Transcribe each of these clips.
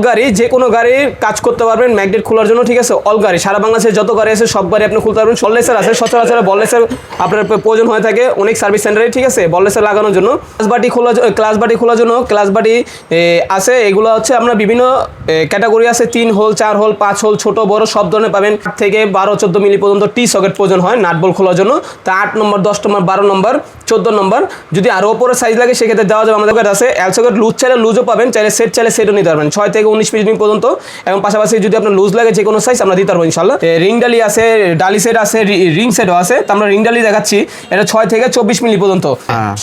গাড়ি যে কোনো গাড়ির কাজ করতে পারবেন ম্যাগনেট খোলার জন্য, ঠিক আছে। অল গাড়ি সারা বাংলাদেশে যত গাড়ি আছে সব গাড়ি আপনি খুলতে পারবেন। বললেসার আছে, সচরাচর বললেসার আপনার প্রয়োজন হয়ে থাকে অনেক সার্ভিস সেন্টারে, ঠিক আছে। বললেসার লাগানোর জন্য ক্লাস বাটি খোলার জন্য আছে। এগুলো হচ্ছে আমরা বিভিন্ন ক্যাটাগরি আছে, 3 হোল 4 হোল 5 হোল, ছোট বড় সব ধরনের পাবেন। থেকে 12-14 মিলি পর্যন্ত টি সকেট প্রয়োজন হয় নাট বল খোলার জন্য। তা 8 নম্বর 10 নম্বর 12 নম্বর 14 নম্বর যদি আরও ওপরে সাইজ লাগে সেক্ষেত্রে দেওয়া যাবে। আমাদের কাছে এল সকেট লুজ চাইলে লুজও পাবেন, চাইলে সেটও নিতে পারবেন 6 থেকে 19 মিলি পর্যন্ত। এবং পাশাপাশি যদি আপনার লুজ লাগে যে কোনো সাইজ আমরা দিতে পারবো ইনশাল্লাহ। রিং ডালি আছে, ডালি সেট আছে, রিং সেটও আছে। তো আমরা রিং ডালি দেখাচ্ছি, এটা 6 থেকে 24 মিলি পর্যন্ত।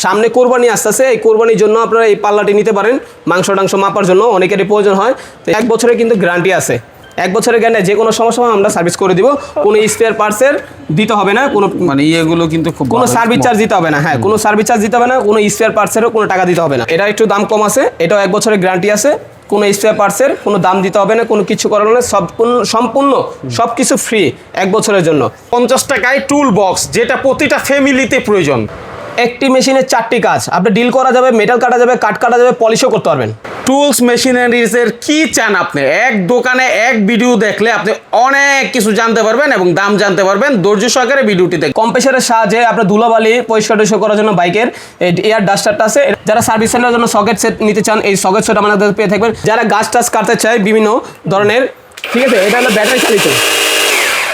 সামনে কোরবানি আসতেছে, এই কোরবানির জন্য আপনারা এই পাল্লাটি নিতে পারেন মাংস মাপার জন্য, অনেকেরই প্রয়োজন হয়। তো 1 বছরের কিন্তু গ্যারান্টি আছে। 1 বছরের গ্যারান্টি, যে কোনো সমস্যা আমরা সার্ভিস করে দিব। কোনো স্পেয়ার পার্টসের দিতে হবে না, কোনো মানে এগুলো কিন্তু খুব কোনো সার্ভিস চার্জ দিতে হবে না। হ্যাঁ, কোনো সার্ভিস চার্জ দিতে হবে না, কোনো স্পেয়ার পার্টসেরও কোনো টাকা দিতে হবে না। এটা একটু দাম কম আছে, এটাও 1 বছরের গ্যারান্টি আছে। কোনো স্পেয়ার পার্টসের কোনো দাম দিতে হবে না, কোনো কিছু করানো না, সম্পূর্ণ সব কিছু ফ্রি 1 বছরের জন্য। 50 টাকায় টুল বক্স, যেটা প্রতিটা ফ্যামিলিতে প্রয়োজন। একটি মেশিনের 4টি কাজ, আপনি ডিল করা যাবে, মেটাল কাটা যাবে, কাট কাটা যাবে, পলিশও করতে পারবেন। টুলস মেশিনারিজের কি চান আপনি? এক দোকানে এক ভিডিও দেখলে আপনি অনেক কিছু জানতে পারবেন এবং দাম জানতে পারবেন। ধৈর্য সহকারে ভিডিওটি দেখুন। কম্প্রেসারের সাহায্যে আপনার ধুলাবালি পরিষ্কার করার জন্য বাইকের এয়ার ডাস্টারটা আছে। যারা সার্ভিস সেন্টারের জন্য সকেট সেট নিতে চান, এই সকেট সেট আমাদের পেয়ে থাকবেন। যারা গাছ টাছ কাটতে চায় বিভিন্ন ধরনের, ঠিক আছে। এটা হলো ব্যাটারি চালিত,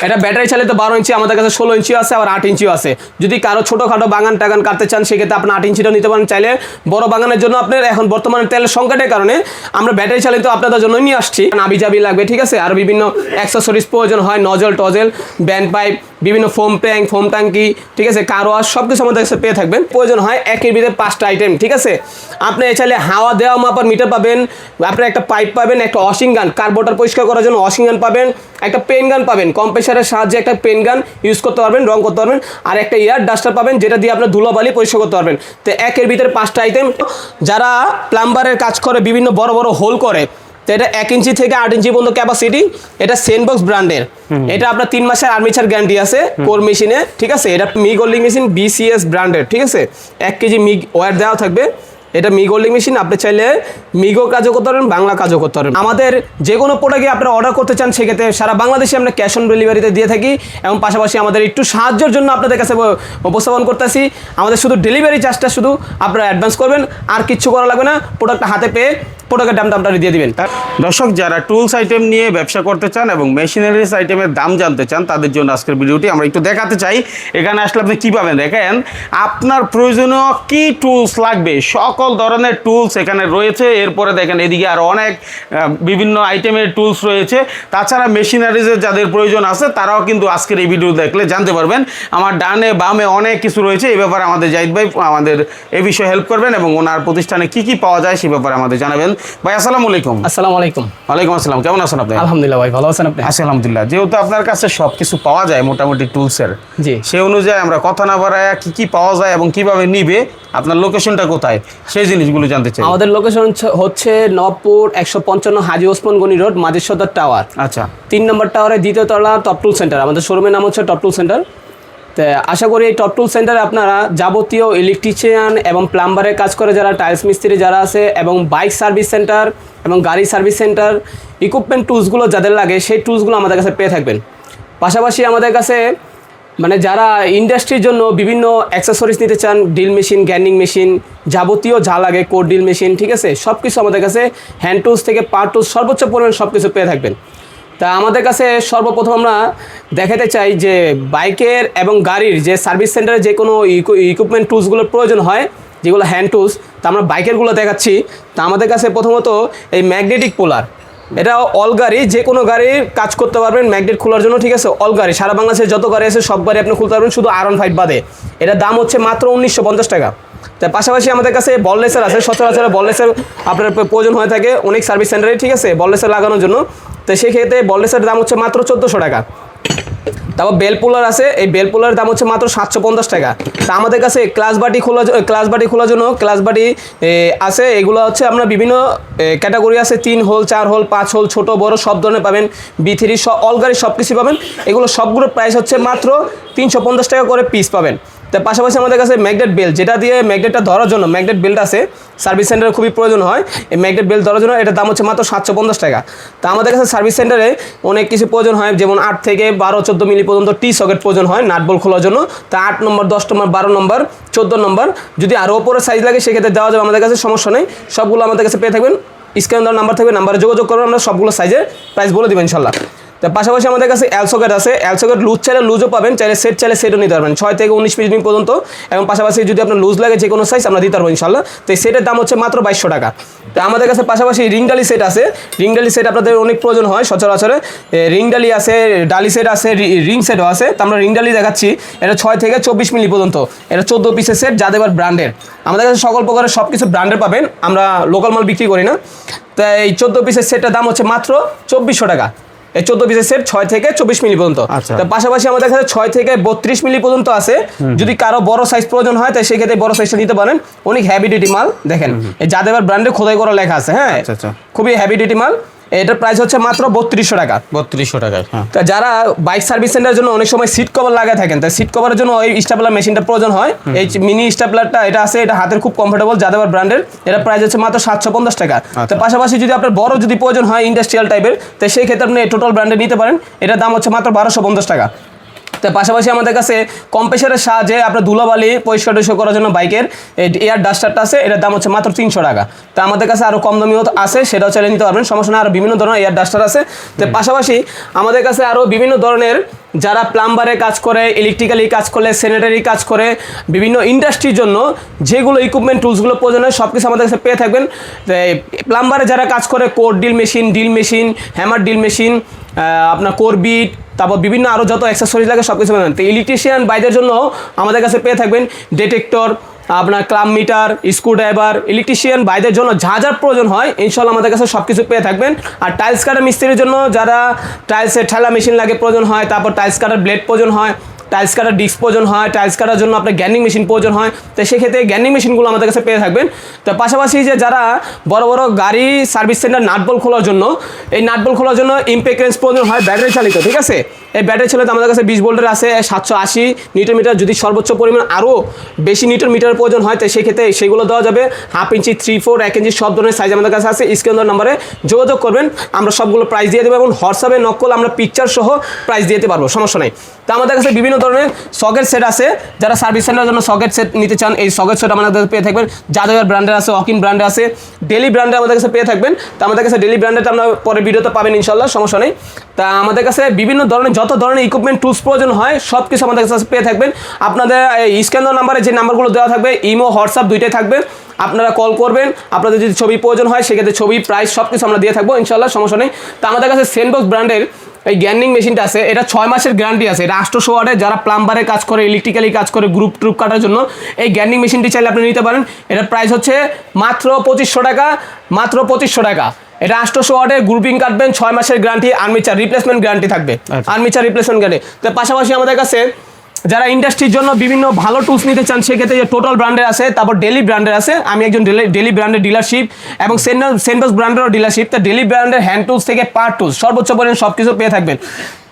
এটা ব্যাটারি চালিত 12 ইঞ্চি, আমাদের কাছে 16 ইঞ্চি আছে, আবার 8 ইঞ্চিও আছে। যদি কারো ছোটোখাটো বাগান টাগান কাটতে চান সেক্ষেত্রে আপনি 8 ইঞ্চিটাও নিতে পারেন। চাইলে বড় বাগানের জন্য আপনার এখন বর্তমানে তেলের সংকটের কারণে আমরা ব্যাটারি চালিত আপনাদের জন্য নিয়ে আসছি। নাবি জাবি লাগবে, ঠিক আছে। আর বিভিন্ন অ্যাক্সেসরিজ প্রয়োজন হয়, নজল টজল, ব্যান্ড পাইপ, বিভিন্ন ফোম ট্যাঙ্কি, ঠিক আছে, কার ওয়াশ, সব কিছু আমাদের কাছে পেয়ে থাকবেন। প্রয়োজন হয় একের ভিতরে 5টা আইটেম, ঠিক আছে। আপনি চাইলে হাওয়া দেওয়া মাপার মিটার পাবেন, আপনার একটা পাইপ পাবেন, একটা ওয়াশিং গান কার্বোটার পরিষ্কার করার জন্য ওয়াশিং গান পাবেন, একটা পেন গান পাবেন, কম্প্রেসারের সাহায্যে একটা পেন গান ইউজ করতে পারবেন, রং করতে পারবেন, আর একটা এয়ার ডাস্টার পাবেন যেটা দিয়ে আপনার ধুলাবালি পরিষ্কার করতে পারবেন। তো একের ভিতরে 5টা আইটেম। যারা প্লাম্বারের কাজ করে, বিভিন্ন বড় বড় হোল করে, তো এটা 1 ইঞ্চি থেকে 8 ইঞ্চি পর্যন্ত ক্যাপাসিটি। এটা সেনবক্স ব্র্যান্ডের, এটা আপনার 3 মাসের আর্মিচার গ্যারান্টি আছে কোর মেশিনে, ঠিক আছে। এটা মিগ ওয়েল্ডিং মেশিন BCS ব্র্যান্ডের, ঠিক আছে। 1 কেজি মিগ ওয়্যার দেওয়া থাকবে। এটা মিগ ওয়েল্ডিং মেশিন, আপনি চাইলে মিগও কাজও করতে পারবেন, বাংলা কাজও করতে পারবেন। আমাদের যে কোনো প্রোডাক্টে আপনারা অর্ডার করতে চান সেক্ষেত্রে সারা বাংলাদেশে আমরা ক্যাশ অন ডেলিভারিতে দিয়ে থাকি। এবং পাশাপাশি আমাদের একটু সাহায্যের জন্য আপনাদের কাছে উপস্থাপন করতেছি, আমাদের শুধু ডেলিভারি চার্জটা শুধু আপনারা অ্যাডভান্স করবেন, আর কিচ্ছু করা লাগবে না। প্রোডাক্টটা হাতে পেয়ে প্রোডাক্টের দামটা আপনারা দিয়ে দিবেন। দর্শক, যারা টুলস আইটেম নিয়ে ব্যবসা করতে চান এবং মেশিনারিজ আইটেমের দাম জানতে চান, তাদের জন্য আজকের ভিডিওটি আমরা একটু দেখাতে চাই। এখানে আসলে আপনি কী পাবেন দেখেন, আপনার প্রয়োজনীয় কী টুলস লাগবে সকল ধরনের টুলস এখানে রয়েছে। এরপরে দেখেন এদিকে আরও অনেক বিভিন্ন আইটেমের টুলস রয়েছে। তাছাড়া মেশিনারিজের যাদের প্রয়োজন আছে তারাও কিন্তু আজকের এই ভিডিও দেখলে জানতে পারবেন। আমার ডানে বামে অনেক কিছু রয়েছে, এই ব্যাপারে আমাদের জাহিদ ভাই আমাদের এ বিষয়ে হেল্প করবেন এবং ওনার প্রতিষ্ঠানে কী কী পাওয়া যায় সে ব্যাপারে আমাদের জানাবেন। ভাই আসসালামু আলাইকুম। আসসালামু আলাইকুম। ওয়ালাইকুম আসসালাম, কেমন আছেন আপনি? আলহামদুলিল্লাহ ভাই, ভালো আছেন আপনি? আছি আলহামদুলিল্লাহ। যেহেতু আপনার কাছে সব কিছু পাওয়া যায় মোটামুটি টুলসের, জি, সেই অনুযায়ী আমরা কথা না বাড়ায় কী কী পাওয়া যায় এবং কীভাবে নিবে, আপনার লোকেশনটা কোথায় সেই জিনিসগুলো জানতে চাই। আমাদের লোকেশন হচ্ছে নবপুর 155 হাজী ওসমান গনি রোড, মাঝের সদর টাওয়ার। আচ্ছা, 3 নম্বর টাওয়ারে 2য় তলা টপ টুল সেন্টার। আমাদের শোরুমের নাম হচ্ছে টপ টুল সেন্টার। তো আশা করি এই টপ টুল সেন্টারে আপনারা যাবতীয় ইলেকট্রিশিয়ান এবং প্লাম্বারের কাজ করে যারা, টাইলস মিস্ত্রি যারা আছে, এবং বাইক সার্ভিস সেন্টার এবং গাড়ি সার্ভিস সেন্টার, ইকুইপমেন্ট টুলসগুলো যাদের লাগে সেই টুলসগুলো আমাদের কাছে পেয়ে থাকবেন। পাশাপাশি আমাদের কাছে মানে যারা ইন্ডাস্ট্রির জন্য বিভিন্ন অ্যাক্সেসরিজ নিতে চান, ড্রিল মেশিন, গ্যান্ডিং মেশিন, যাবতীয় যা লাগে, কোর ড্রিল মেশিন, ঠিক আছে, সব কিছু আমাদের কাছে হ্যান্ড টুলস থেকে পাওয়ার টুলস সর্বোচ্চ পরিমাণ সব কিছু পেয়ে থাকবেন। তা আমাদের কাছে সর্বপ্রথম আমরা দেখাতে চাই যে বাইকের এবং গাড়ির যে সার্ভিস সেন্টারে যে কোনো ইকুইপমেন্ট টুলসগুলোর প্রয়োজন হয়, যেগুলো হ্যান্ড টুলস, তা আমরা বাইকেরগুলো দেখাচ্ছি। তা আমাদের কাছে প্রথমত এই ম্যাগনেটিক পোলার, এটা অল গাড়ি যে কোনো গাড়ির কাজ করতে পারবেন ম্যাগনেট খোলার জন্য, ঠিক আছে। অল গাড়ি সারা বাংলাদেশে যত গাড়ি আছে সব গাড়ি আপনি খুলতে পারবেন, শুধু R15 বাদে। এটার দাম হচ্ছে মাত্র 1950 টাকা। তার পাশাপাশি আমাদের কাছে বললেসার আছে, সচরাচর বললেসার আপনার প্রয়োজন হয়ে থাকে অনেক সার্ভিস সেন্টারে, ঠিক আছে, বললেসার লাগানোর জন্য। তো সেক্ষেত্রে বললেসার দাম হচ্ছে মাত্র 1400 টাকা। তারপর বেল পুলার আছে, এই বেল পুলারের দাম হচ্ছে মাত্র 750 টাকা। তা আমাদের কাছে ক্লাস বাটি খোলার জন্য ক্লাস বাটি আছে। এগুলো হচ্ছে আমরা বিভিন্ন ক্যাটাগরি আছে, 3 হোল 4 হোল 5 হোল, ছোট বড় সব ধরনের পাবেন। B3 অল গাড়ি সব কিছু পাবেন। এগুলো সবগুলোর প্রাইস হচ্ছে মাত্র 350 টাকা করে পিস পাবেন। তো তার পাশাপাশি আমাদের কাছে ম্যাগনেট বেল্ট, যেটা দিয়ে ম্যাগনেটটা ধরার জন্য ম্যাগনেট বেল্ট আছে, সার্ভিস সেন্টারে খুবই প্রয়োজন হয় এই ম্যাগনেট বেল্ট ধরার জন্য। এটার দাম হচ্ছে মাত্র 750 টাকা। তা আমাদের কাছে সার্ভিস সেন্টারে অনেক কিছু প্রয়োজন হয়, যেমন 8 থেকে 12-14 মিলি পর্যন্ত টি সকেট প্রয়োজন হয় নাট বল্ট খোলার জন্য। তা 8 নম্বর, 10 নম্বর, 12 নম্বর, 14 নম্বর যদি আরও ওপরে সাইজ লাগে সেক্ষেত্রে দেওয়া যাবে আমাদের কাছে, সমস্যা নেই। সবগুলো আমাদের কাছে পেয়ে থাকবেন। স্ক্রিনে দেওয়ার নাম্বার থাকবে, নাম্বারে যোগাযোগ করবেন, আমরা সবগুলো সাইজের প্রাইস বলে দেবেন ইনশাল্লাহ। তার পাশাপাশি আমাদের কাছে এল সকেট আছে, এল সকেট লুজ চাইলে লুজও পাবেন, চাইলে সেটও নিতে পারবেন 6 থেকে 19 পিস পর্যন্ত। এবং পাশাপাশি যদি আপনার লুজ লাগে যে কোনো সাইজ আমরা দিতে পারবো ইনশাল্লাহ। তো এই সেটের দাম হচ্ছে মাত্র 2200 টাকা। তো আমাদের কাছে পাশাপাশি রিং ডালি সেট আছে, রিং ডালি সেট আপনাদের অনেক প্রয়োজন হয় সচরাচরে। রিং ডালি আছে, ডালি সেট আছে, রিং সেটও আছে। তো আমরা রিং ডালি দেখাচ্ছি, এটা 6 থেকে 24 মিলি পর্যন্ত, এটা 14 পিসের সেট, যাদের ব্র্যান্ডের। আমাদের কাছে সকল প্রকারের সব কিছু ব্র্যান্ডের পাবেন, আমরা লোকাল মাল বিক্রি করি না। তাই এই 14 পিসের সেটটার দাম হচ্ছে মাত্র 2400 টাকা। এই 14 পিসের সেট 6 থেকে 24 মিলি পর্যন্ত। তার পাশাপাশি আমাদের কাছে 6 থেকে 32 মিলি পর্যন্ত আছে। যদি কারো বড় সাইজ প্রয়োজন হয় তাই সেক্ষেত্রে বড় সাইজটা নিতে পারেন। অনেক হেভি ডিউটি মাল, দেখেন এই যাদের ব্র্যান্ডে খোদাই করা লেখা আছে, হ্যাঁ খুবই হেভি ডিউটি মাল। এটার প্রাইস হচ্ছে মাত্র 3200 টাকা। 3200 টাকায়। তা যারা বাইক সার্ভিস সেন্টারের জন্য অনেক সময় সিট কভার লাগায় থাকেন, তাই সিট কভারের জন্য ওই স্টাপলার মেশিনটা প্রয়োজন হয়। এই মিনি স্টাপলারটা এটা আছে, এটা হাতের খুব কমফোর্টেবল, যাদের ব্র্যান্ডের। এটা প্রাইস হচ্ছে মাত্র 750 টাকা। তার পাশাপাশি যদি আপনার বড় যদি প্রয়োজন হয় ইন্ডাস্ট্রিয়াল টাইপের, তাই সেই ক্ষেত্রে আপনি টোটাল ব্র্যান্ডে নিতে পারেন। এটার দাম হচ্ছে মাত্র 1250 টাকা। তার পাশাপাশি আমাদের কাছে কম্প্রেসারের সাহায্যে আপনার ধুলাবালি পরিষ্কার করার জন্য বাইকের এয়ার ডাস্টারটা আছে, এটার দাম হচ্ছে মাত্র 300 টাকা। তা আমাদের কাছে আরও কম দামিও আছে, সেটাও চালিয়ে নিতে পারবেন, সমস্যা না। আরও বিভিন্ন ধরনের এয়ার ডাস্টার আছে। তার পাশাপাশি আমাদের কাছে আরও বিভিন্ন ধরনের যারা প্লাম্বারে কাজ করে, ইলেকট্রিক্যালি কাজ করে, স্যানিটারি কাজ করে, বিভিন্ন ইন্ডাস্ট্রির জন্য যেগুলো ইকুইপমেন্ট টুলসগুলো প্রয়োজন হয় সব কিছু আমাদের কাছে পেয়ে থাকবেন। প্লাম্বারে যারা কাজ করে core drill machine, hammer drill machine, আপনার কোরবিট, তারপর বিভিন্ন আরও যত অ্যাক্সেসরিজ লাগে সব কিছু পাবেন। তো ইলেকট্রিশিয়ান বাইদের জন্য আমাদের কাছে পেয়ে থাকবেন ডিটেক্টর, আপনার ক্লাম মিটার, স্ক্রুড্রাইভার। ইলেকট্রিশিয়ান বাইদের জন্য যা যা প্রয়োজন হয় ইনশাল্লাহ আমাদের কাছে সব কিছু পেয়ে থাকবেন। আর টাইলস কাটার মিস্ত্রির জন্য যারা টাইলসের ঠেলা মেশিন লাগে প্রয়োজন হয়, তারপর টাইলস কাটার ব্লেড প্রয়োজন হয়, টাইলস কাটার ডিস্ক প্রয়োজন হয়, টাইলস কাটার জন্য আপনার গ্যান্ডিং মেশিন প্রয়োজন হয়, তো সেক্ষেত্রে গ্যান্ডিং মেশিনগুলো আমাদের কাছে পেয়ে থাকবেন। তো পাশাপাশি যে যারা বড় বড় গাড়ি সার্ভিস সেন্টার নাটবল খোলার জন্য, এই নাটবল খোলার জন্য ইম্প্যাক্ট রেঞ্জ প্রয়োজন হয় ব্যাটারি চালিত, ঠিক আছে। এই ব্যাটারি চালিত আমাদের কাছে 20 ভোল্টের আছে, 780 নিউটন মিটার। যদি সর্বোচ্চ পরিমাণ আরও বেশি নিউটন মিটারের প্রয়োজন হয় তাই সেক্ষেত্রে সেগুলো দেওয়া যাবে। 1/2 ইঞ্চি, 3/4, 1 ইঞ্চি সব ধরনের সাইজ আমাদের কাছে আছে। স্ক্রিন নাম্বারে যোগাযোগ করবেন, আমরা সবগুলো প্রাইস দিয়ে দেবো এবং হোয়াটসঅ্যাপে নক করলে আমরা পিকচার সহ প্রাইস দিয়ে দিতে পারবো, সমস্যা নেই। তো আমাদের কাছে বিভিন্ন ধরনের সকেট সেট আছে, যারা সার্ভিস সেন্টারের জন্য সকেট সেট নিতে চান এই সকেট সেট আমাদের কাছে পেয়ে থাকবেন। যাদের ব্র্যান্ডের আছে, অকিন ব্র্যান্ডে আছে, ডেলি ব্র্যান্ডে আমাদের কাছে পেয়ে থাকবেন। তো আমাদের কাছে ডেলি ব্র্যান্ডেটা আমরা পরে ভিডিওতে পাবেন ইনশাল্লাহ, সমস্যা নেই। তা আমাদের কাছে বিভিন্ন ধরনের যত ধরনের ইকুইপমেন্ট টুলস প্রয়োজন হয় সব কিছু আমাদের কাছে পেয়ে থাকবেন। আপনাদের এই স্ক্যান নাম্বারে যে নাম্বারগুলো দেওয়া থাকবে, ইমো হোয়াটসঅ্যাপ দুইটাই থাকবে, আপনারা কল করবেন। আপনাদের যদি ছবি প্রয়োজন হয় সেক্ষেত্রে ছবি, প্রাইস সব কিছু আমরা দিয়ে থাকবো ইনশাল্লাহ, সমস্যা নেই। তো আমাদের কাছে সেনবক্স ব্র্যান্ডের এই গ্যান্ডিং মেশিনটা আছে, এটা 6 মাসের গ্যারান্টি আছে। এটা 800 ওয়াটে, যারা প্লাম্বারে কাজ করে, ইলেকট্রিক্যালি কাজ করে, গ্রুপ ট্রুপ কাটার জন্য এই গ্যান্ডিং মেশিনটি চাইলে আপনি নিতে পারেন। এটার প্রাইস হচ্ছে মাত্র 2500 টাকা, মাত্র 2500 টাকা। এটা 800 ওয়াটের গ্রুপিং কাটবেন, 6 মাসের গ্যারান্টি, আর্মিচার রিপ্লেসমেন্ট গ্যারান্টি থাকবে, আর্মিচার রিপ্লেসমেন্ট গ্যারান্টি। তো পাশাপাশি আমাদের কাছে যারা ইন্ডাস্ট্রির জন্য বিভিন্ন ভালো টুলস নিতে চান সেক্ষেত্রে যে টোটাল ব্র্যান্ডের আছে, তারপর ডেলি ব্র্যান্ডের আছে। আমি একজন ডেলি ব্র্যান্ডের ডিলারশিপ এবং সেনবক্স ব্র্যান্ডেরও ডিলারশিপ। তো ডেলি ব্র্যান্ডের হ্যান্ড টুলস থেকে পাওয়ার টুলস সর্বোচ্চ পরিমাণ সব কিছু পেয়ে থাকবেন।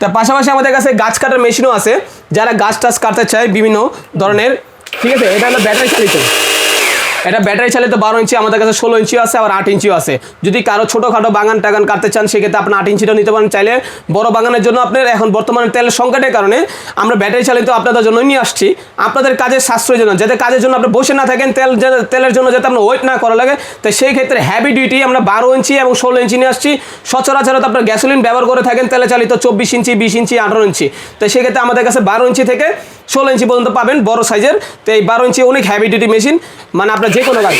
তার পাশাপাশি আমাদের কাছে গাছ কাটার মেশিনও আছে, যারা গাছ টাছ কাটতে চায় বিভিন্ন ধরনের, ঠিক আছে। এটা হলো ব্যাটারি চালিত, এটা ব্যাটারি চালিত 12 ইঞ্চি, আমাদের কাছে 16 ইঞ্চিও আছে, আবার 8 ইঞ্চিও আছে। যদি কারো ছোটোখাটো বাগান টাগান কাটতে চান সেক্ষেত্রে আপনি 8 ইঞ্চিটাও নিতে পারেন। চাইলে বড় বাগানের জন্য আপনার এখন বর্তমানে তেলের সংকটের কারণে আমরা ব্যাটারি চালিত আপনাদের জন্য নিয়ে আসছি, আপনাদের কাজের সাশ্রয়ের জন্য, যাতে কাজের জন্য আপনি বসে না থাকেন, তেলের জন্য যাতে আপনার ওয়েট না করা লাগে। তো সেই ক্ষেত্রে হ্যাভি ডিউটি আমরা 12 ইঞ্চি এবং 16 ইঞ্চি নিয়ে আসছি। সচরাচর আপনার গ্যাসোলিন ব্যবহার করে থাকেন তেলে চালিত 24 ইঞ্চি, 20 ইঞ্চি, 18 ইঞ্চি। তো সেক্ষেত্রে আমাদের কাছে 12 ইঞ্চি থেকে 16 ইঞ্চি পর্যন্ত পাবেন বড় সাইজের। তো এই 12 ইঞ্চি অনেক হ্যাভি ডিউটি মেশিন, মানে আপনার যে কোনো কাজ,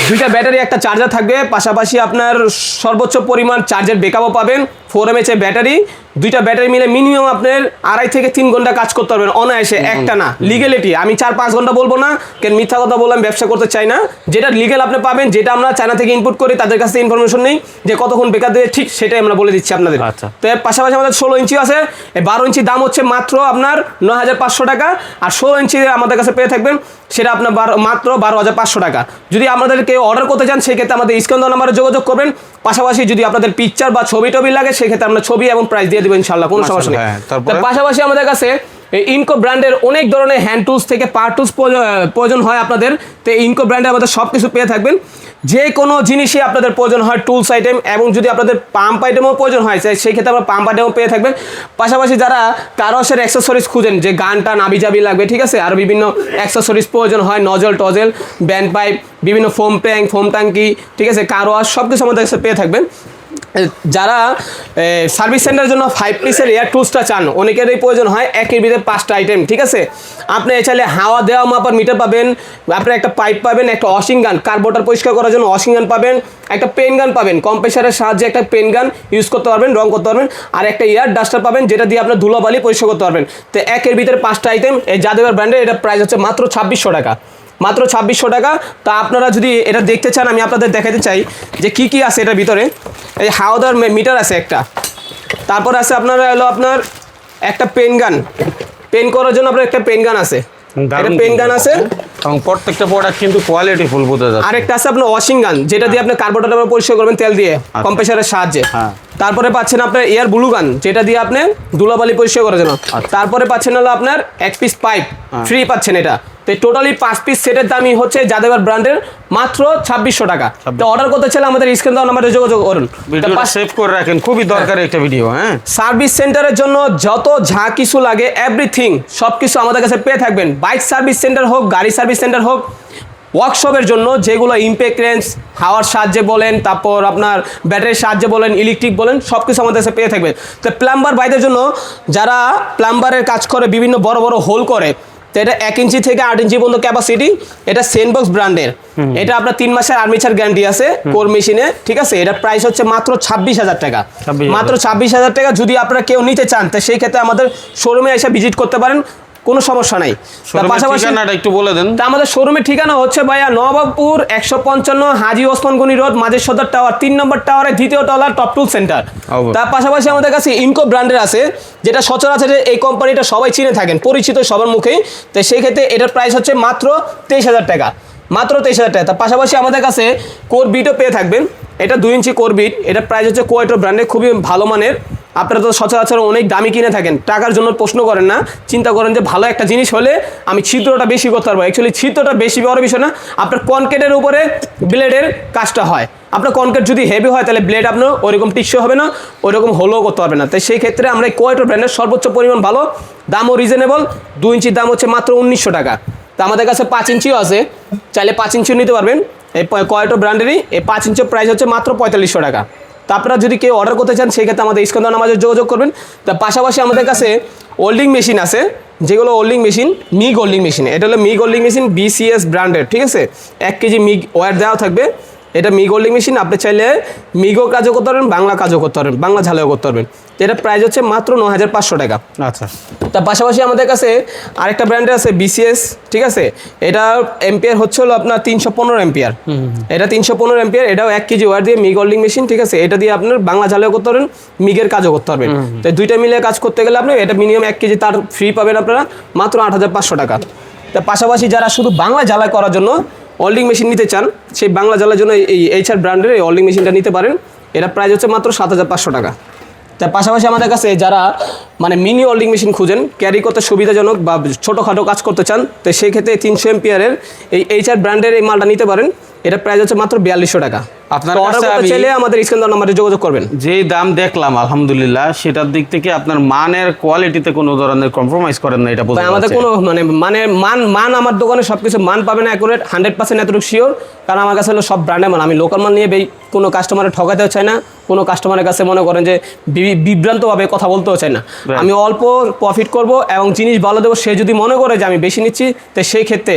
দুইটা ব্যাটারি, একটা চার্জার থাকবে, পাশাপাশি আপনার সর্বোচ্চ পরিমাণ চার্জের ব্যাকআপও পাবেন। 4 mAh ব্যাটারি, দুইটা ব্যাটারি মিলে মিনিমাম আপনার 2.5 থেকে 3 ঘন্টা কাজ করতে পারবেন অনায়াসে, একটা না। লিগেলিটি আমি 4-5 ঘন্টা বলবো না, কেন মিথ্যা কথা বললাম, ব্যবসা করতে চাই না। যেটা লিগেল আপনি পাবেন, যেটা আমরা চায়না থেকে ইনপুট করি, তাদের কাছে ইনফরমেশন নেই যে কতক্ষণ বেকার দেবে, ঠিক সেটাই আমরা বলে দিচ্ছি আপনাদের। তো এর পাশাপাশি আমাদের 16 ইঞ্চি আছে, এই 12 ইঞ্চি দাম হচ্ছে মাত্র আপনার 9500 টাকা, আর 16 ইঞ্চি আমাদের কাছে পেয়ে থাকবেন সেটা আপনার মাত্র 12500 টাকা। যদি আপনাদের কেউ অর্ডার করতে চান সেক্ষেত্রে আমাদের স্ক্রিন নাম্বারে যোগাযোগ করবেন। পাশাপাশি যদি আপনাদের পিকচার বা ছবি টবি লাগে সেক্ষেত্রে আমরা ছবি এবং প্রাইস দিয়ে দেবো ইনশাল্লাহ, কোনো সমস্যা নেই। তার পাশাপাশি আমাদের কাছে এই ইনকো ব্র্যান্ডের অনেক ধরনের হ্যান্ড টুলস থেকে পাওয়ার টুলস প্রয়োজন হয় আপনাদের, তো ইনকো ব্র্যান্ডে আমাদের সব কিছু পেয়ে থাকবেন। যে কোনো জিনিসই আপনাদের প্রয়োজন হয় টুলস আইটেম, এবং যদি আপনাদের পাম্প আইটেমও প্রয়োজন হয় সেই ক্ষেত্রে আমরা পাম্প আইটেমও পেয়ে থাকবেন। পাশাপাশি যারা কারোসের অ্যাক্সেসরিজ খুঁজেন, যে গানটা নাবিজাবি লাগবে, ঠিক আছে, আর বিভিন্ন অ্যাক্সেসরিজ প্রয়োজন হয়, নজল টজেল, ব্যান্ড পাইপ, বিভিন্ন ফোম ট্যাঙ্ক, ফোম ট্যাঙ্কি, ঠিক আছে, কারোয়াশ, সব কিছু আমাদের কাছে পেয়ে থাকবেন। যারা সার্ভিস সেন্টারের জন্য 5 পিসের এয়ার টুলসটা চান, অনেকেরই প্রয়োজন হয় একের ভিতরে 5টা আইটেম, ঠিক আছে। আপনি চাইলে হাওয়া দেওয়া মাপার মিটার পাবেন, আপনার একটা পাইপ পাবেন, একটা ওয়াশিং গান, কার্বোটার পরিষ্কার করার জন্য ওয়াশিং গান পাবেন, একটা পেন গান পাবেন, কম্প্রেসারের সাহায্যে একটা পেন গান ইউজ করতে পারবেন, রং করতে পারবেন, আর একটা এয়ার ডাস্টার পাবেন যেটা দিয়ে আপনার ধুলোবালি পরিষ্কার করতে পারবেন। তো একের ভিতরে 5টা আইটেম, এই জাদুঘর ব্র্যান্ডের এটা প্রাইস হচ্ছে মাত্র 2600 টাকা, মাত্র 2600 টাকা। তা আপনারা যদি এটা দেখতে চান, আমি আপনাদের দেখাতে চাই যে কি কি আছে এটার ভিতরে। এই হাওয়াদার মিটার আছে একটা, তারপর আছে আপনার হলো আপনার একটা পেন গান, পেন করার জন্য আপনার একটা পেন গান আছে, একটা পেন গান আছে, এবং প্রত্যেকটা প্রোডাক্ট কিন্তু কোয়ালিটি ফুল বোঝা যাচ্ছে। আরেকটা আছে আপনার ওয়াশিং গান, যেটা দিয়ে আপনি কার্বোরেটর পরিষ্কার করবেন তেল দিয়ে কম্প্রেসারের সাহায্যে। তারপরে পাচ্ছেন আপনার এয়ার ব্লু গান, যেটা দিয়ে আপনি ধুলাবালি পরিষ্কার করার জন্য। তারপরে পাচ্ছেন হলো আপনার 1 পিস পাইপ ফ্রি পাচ্ছেন এটা। তো টোটালি 5 পিস সেটের দামই হচ্ছে জাদেবার ব্র্যান্ডের মাত্র 2600 টাকা। তো অর্ডার করতে চাইলে আমাদের স্ক্রিন দেওয়া নাম্বারে যোগাযোগ করুন। ভিডিওটা সেভ করে রাখেন, খুবই দরকারি একটা ভিডিও। হ্যাঁ, সার্ভিস সেন্টারের জন্য যত যা কিছু লাগে এভরিথিং সব কিছু আমাদের কাছে পেয়ে থাকবেন। বাইক সার্ভিস সেন্টার হোক, গাড়ি সার্ভিস সেন্টার হোক, ওয়ার্কশপের জন্য যেগুলো ইমপ্যাক্ট রেঞ্জ, হাওয়ার সাহায্যে বলেন, তারপর আপনার ব্যাটারির সাহায্যে বলেন, ইলেকট্রিক বলেন, সব কিছু আমাদের কাছে পেয়ে থাকবেন। তো প্লাম্বার ভাইদের জন্য, যারা প্লাম্বারের কাজ করে, বিভিন্ন বড় বড় হোল করে, তো এটা 1 ইঞ্চি থেকে 8 ইঞ্চি পর্যন্ত ক্যাপাসিটি, এটা সেনবক্স ব্র্যান্ডের। এটা আপনার 3 মাসের আর্মিচার গ্যারান্টি আছে কোর মেশিনে, ঠিক আছে। এটা প্রাইস হচ্ছে মাত্র 26,000 টাকা, মাত্র 26,000 টাকা। যদি আপনারা কেউ নিতে চান, তো সেই ক্ষেত্রে আমাদের শোরুমে এসে ভিজিট করতে পারেন, কোনো সমস্যা নাই। পাশাপাশি একটু বলে দেন। তা আমাদের শোরুমের ঠিকানা হচ্ছে ভাইয়া নবাবপুর 155 হাজী ওসমান গনি রোড, মাঝের সদর টাওয়ার, 3 নম্বর টাওয়ারে 2য় তলার টপ টুল সেন্টার। তার পাশাপাশি আমাদের কাছে ইনকো ব্র্যান্ডের আছে, যেটা সচরাচর এই কোম্পানিটা সবাই চিনে থাকেন, পরিচিত সবার মুখেই। তো সেই ক্ষেত্রে এটার প্রাইস হচ্ছে মাত্র 23,000 টাকা, মাত্র 23,000 টাকা। তার পাশাপাশি আমাদের কাছে কোর বিটও পেয়ে থাকবেন। এটা 2 ইঞ্চি কোর বিট, এটার প্রাইস হচ্ছে কোয়েটো ব্র্যান্ডের, খুবই ভালো মানের। আপনারা তো সচরাচর অনেক দামি কিনে থাকেন, টাকার জন্য প্রশ্ন করেন না, চিন্তা করেন যে ভালো একটা জিনিস হলে আমি ছিদ্রটা বেশি করতে পারবো। অ্যাকচুয়ালি ছিদ্রটা বেশি বড় বিষয় না, আপনার কনক্রিটের উপরে ব্লেডের কাজটা হয়। আপনার কনক্রিট যদি হেভি হয়, তাহলে ব্লেড আপনার ওইরকম টিকসই হবে না, ওইরকম হোলও করতে পারবে না। তাই সেই ক্ষেত্রে আমরা এই কোয়েটো ব্র্যান্ডের সর্বোচ্চ পরিমাণ ভালো, দামও রিজনেবল। 2 ইঞ্চির দাম হচ্ছে মাত্র 1900 টাকা। তা আমাদের কাছে 5 ইঞ্চিও আছে, চাইলে 5 ইঞ্চিও নিতে পারবেন। এই কোয়েটো ব্র্যান্ডেরই এই 5 ইঞ্চির প্রাইস হচ্ছে মাত্র 4500 টাকা। তা আপনারা যদি কেউ অর্ডার করতে চান, সেই ক্ষেত্রে আমাদের স্ক্রিন দেওয়া নাম্বারে যোগাযোগ করবেন। তার পাশাপাশি আমাদের কাছে ওল্ডিং মেশিন আছে, যেগুলো ওল্ডিং মেশিন, মিগ ওল্ডিং মেশিন। এটা হলো মিগ ওল্ডিং মেশিন, BCS ব্র্যান্ডের, ঠিক আছে। 1 কেজি মিগ ওয়্যার দেওয়া থাকবে। এটা মিগ ওল্ডিং মেশিন, আপনি চাইলে মিগও কাজও করতে পারবেন, বাংলা কাজও করতে পারবেন, বাংলা ঝালেও করতে পারবেন। এটা প্রাইস হচ্ছে মাত্র 9500 টাকা। আচ্ছা, তার পাশাপাশি আমাদের কাছে আরেকটা ব্র্যান্ডের আছে BCS, ঠিক আছে। এটা এম্পিয়ার হচ্ছে হলো আপনার 315 এম্পিয়ার। এটা 315 এম্পিয়ার, এটাও 1 কেজি ওয়্যার দিয়ে মিগ ওল্ডিং মেশিন, ঠিক আছে। এটা দিয়ে আপনার বাংলা ঝালেও করতে পারবেন, মিগের কাজও করতে পারবেন। তো দুইটা মিলে কাজ করতে গেলে আপনি এটা মিনিমাম 1 কেজি তার ফ্রি পাবেন আপনারা মাত্র 8500 টাকা। তার পাশাপাশি যারা শুধু বাংলা জ্বালাই করার জন্য ওল্ডিং মেশিন নিতে চান, সেই বাংলা জ্বালার জন্য এই HR ব্র্যান্ডের এই ওল্ডিং মেশিনটা নিতে পারেন। এটা প্রাইস হচ্ছে মাত্র 7500 টাকা। তার পাশাপাশি আমাদের কাছে যারা মানে মিনি ওল্ডিং মেশিন খুঁজেন, ক্যারি করতে সুবিধাজনক বা ছোটোখাটো কাজ করতে চান, তো সেই ক্ষেত্রে 300 এম্পিয়ারের এই HR ব্র্যান্ডের এই মালটা নিতে পারেন। এটা প্রাইস হচ্ছে মাত্র 4200 টাকা। আপনার অর্ডার করতে চাইলে আমাদের স্ক্রিন দেওয়া নাম্বারে যোগাযোগ করবেন। যেই দাম দেখলাম আলহামদুলিল্লাহ, সেটার দিক থেকে আপনার মানের কোয়ালিটিতে কোনো ধরনের কম্প্রোমাইজ করেন না, এটা বলতে আমাদের কোনো মান আমার দোকানে সব কিছু মান পাবে না অ্যাকুরেট 100% এতটুকু শিওর। কারণ আমার কাছে হলো সব ব্র্যান্ডের মান, আমি লোকাল মান নিয়ে কোনো কাস্টমারে ঠকাতেও চাই না, কোনো কাস্টমারের কাছে মনে করেন যে বিভ্রান্তভাবে কথা বলতেও চাই না। আমি অল্প প্রফিট করব এবং জিনিস ভালো দেবো। সে যদি মনে করে যে আমি বেশি নিচ্ছি, তো সেই ক্ষেত্রে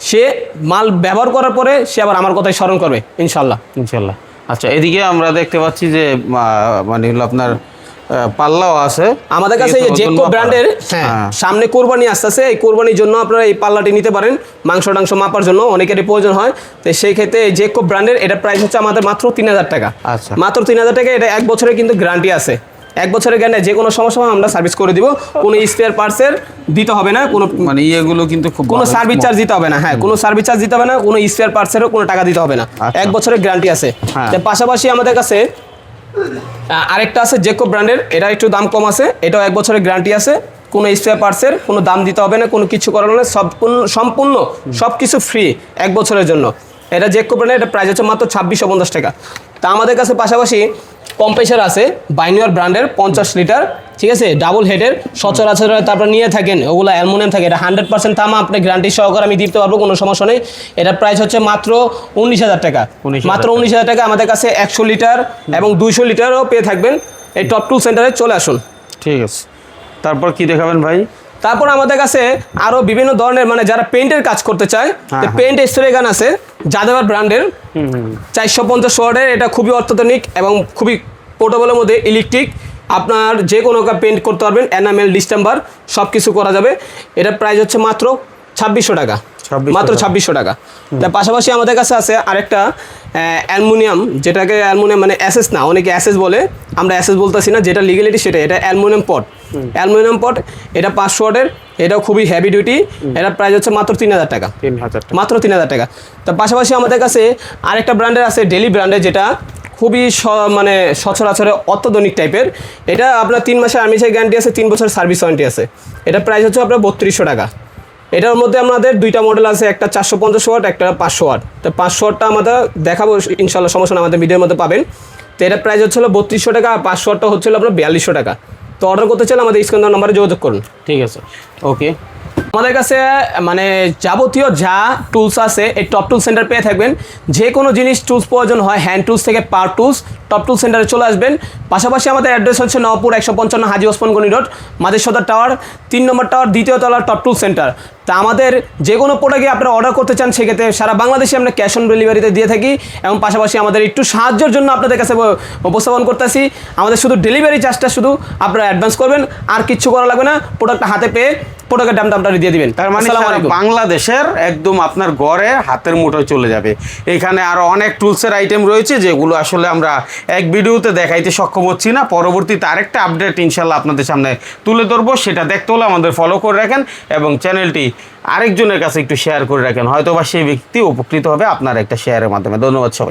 সে মাল ব্যবহার করার পরে সে আবার আমার কথাই স্মরণ করবে ইনশাল্লাহ। আচ্ছা, এদিকে আমরা দেখতে পাচ্ছি যে মানে হলো আপনার পাল্লাও আছে আমাদের কাছে। এই যে জেকো ব্র্যান্ডের, সামনে কোরবানি আসতেছে, এই কোরবানির জন্য আপনারা এই পাল্লাটি নিতে পারেন, মাংস টাংস মাপার জন্য অনেকেরই প্রয়োজন হয়। তো সেই ক্ষেত্রে এই জেকো ব্র্যান্ডের এটা প্রাইস হচ্ছে আমাদের মাত্র 3000 টাকা। আচ্ছা, মাত্র 3000 টাকা। এটা 1 বছরের কিন্তু গ্যারান্টি আছে। 1 বছরের গ্যারান্টি, যে কোনো সমস্যা আমরা সার্ভিস করে দিব। কোনো স্পেয়ার পার্টসের দিতে হবে না, কোনো মানে ইয়েগুলো কিন্তু খুব কোনো সার্ভিস চার্জ দিতে হবে না। হ্যাঁ, কোনো সার্ভিস চার্জ দিতে হবে না, কোনো স্পেয়ার পার্টসেরও কোনো টাকা দিতে হবে না। 1 বছরের গ্যারান্টি আছে। পাশাপাশি আমাদের কাছে আরেকটা আছে জেকো ব্র্যান্ডের, এটা একটু দাম কম আছে, এটাও 1 বছরের গ্যারান্টি আছে। কোনো স্পেয়ার পার্টসের কোনো দাম দিতে হবে না, কোনো কিছু করানো না, সম্পূর্ণ সব কিছু ফ্রি 1 বছরের জন্য। এটা চেক করবেন না, এটা প্রাইস হচ্ছে মাত্র 2650 টাকা। তা আমাদের কাছে পাশাপাশি কম্প্রেসার আছে বাইনিয়ার ব্র্যান্ডের 50 লিটার, ঠিক আছে, ডাবল হেডের, সচরাচর তারপর নিয়ে থাকেন ওগুলো অ্যালুমিনিয়াম থাকে, এটা 100% তামা, আপনি গ্যারান্টি সহকারে আমি দিতে পারবো, কোনো সমস্যা নেই। এটার প্রাইস হচ্ছে মাত্র 19,000 টাকা, মাত্র 19,000 টাকা। আমাদের কাছে 100 লিটার এবং 200 লিটারও পেয়ে থাকবেন। এই টপ টুল সেন্টারে চলে আসুন। ঠিক আছে, তারপর কি দেখাবেন ভাই? তারপর আমাদের কাছে আরও বিভিন্ন ধরনের মানে যারা পেইন্টের কাজ করতে চায়, পেইন্ট স্প্রে গান আছে যাদবার ব্র্যান্ডের 450 ওয়াটের, এটা খুবই অত্যাধুনিক এবং খুবই পোর্টেবলের মধ্যে, ইলেকট্রিক, আপনার যে কোনো পেইন্ট করতে পারবেন, এনামেল, ডিস্টেম্বার সব কিছু করা যাবে। এটার প্রাইস হচ্ছে মাত্র 2600 টাকা, মাত্র 2600 টাকা। তার পাশাপাশি আমাদের কাছে আছে আরেকটা অ্যালুমিনিয়াম, যেটাকে অ্যালুমিনিয়াম মানে অ্যাসেস না, অনেকে অ্যাসেস বলে, আমরা অ্যাসেস বলতেছি না, যেটা লিগ্যালিটি সেটা, এটা অ্যালুমিনিয়াম পট, অ্যালুমিনিয়াম পট, এটা 500 ওয়াটের, এটাও খুবই হেভি ডিউটি, এটার প্রাইস হচ্ছে মাত্র 3000 টাকা, মাত্র 3000 টাকা। তার পাশাপাশি আমাদের কাছে আরেকটা ব্র্যান্ডের আছে ডেলি ব্র্যান্ডের, যেটা খুবই মানে সচরাচরে অত্যাধুনিক টাইপের। এটা আপনার 3 মাসের আর্মিসের গ্যারান্টি আছে, 3 বছর সার্ভিস ওয়ারেন্টি আছে। এটার প্রাইস হচ্ছে আপনার 3200 টাকা। এটার মধ্যে আমাদের 2টা মডেল আছে, একটা 450 ওয়াট, একটা 500 ওয়াট। তো 500 ওয়াটটা আমাদের দেখাবো ইনশাল্লাহ, সমস্যা না, আমাদের ভিডিওর মধ্যে পাবেন। তো এটার প্রাইস হচ্ছিল 3200 টাকা, আর 500 ওয়াটটা হচ্ছিল আপনার 4200 টাকা। তো অর্ডার করতে চাইলে আমাদের স্ক্রিন দেওয়া নাম্বারে যোগাযোগ করুন। ঠিক আছে, ওকে। আমাদের কাছে মানে যাবতীয় যা টুলস আছে এই টপ টুল সেন্টার পেয়ে থাকবেন। যে কোনো জিনিস টুলস প্রয়োজন হয়, হ্যান্ড টুলস থেকে পাওয়ার টুলস, টপ টুল সেন্টারে চলে আসবেন। পাশাপাশি আমাদের অ্যাড্রেস হচ্ছে নওপুর 155 হাজি ওসমান গনি রোড, মাদের সদর টাওয়ার, 3 নম্বর টাওয়ার, 2য় তলার টপ টুল সেন্টার। তা আমাদের যে কোনো প্রোডাক্টে আপনারা অর্ডার করতে চান, সেক্ষেত্রে সারা বাংলাদেশে আমরা ক্যাশ অন ডেলিভারিতে দিয়ে থাকি, এবং পাশাপাশি আমাদের একটু সাহায্যের জন্য আপনাদের কাছে উপস্থাপন করতেছি। আমাদের শুধু ডেলিভারি চার্জটা শুধু আপনারা অ্যাডভান্স করবেন, আর কিচ্ছু করা লাগবে না, প্রোডাক্টটা হাতে পেয়ে প্রোডাক্টের দামটা আপনারা দিয়ে দিবেন। তার মানে বাংলাদেশের একদম আপনার ঘরে হাতের মুঠোয় চলে যাবে। এখানে আরো অনেক টুলসের আইটেম রয়েছে, যেগুলো আসলে আমরা এক ভিডিওতে দেখাইতে সক্ষম হচ্ছি না। পরবর্তীতে আরেকটা আপডেট ইনশাল্লাহ আপনাদের সামনে তুলে ধরবো, সেটা দেখতে হলে আমাদের ফলো করে রাখেন এবং চ্যানেলটি আরেকজনের কাছে একটু শেয়ার করে রাখেন, হয়তো বা সেই ব্যক্তি উপকৃত হবে আপনার একটা শেয়ারের মাধ্যমে। ধন্যবাদ সবাই।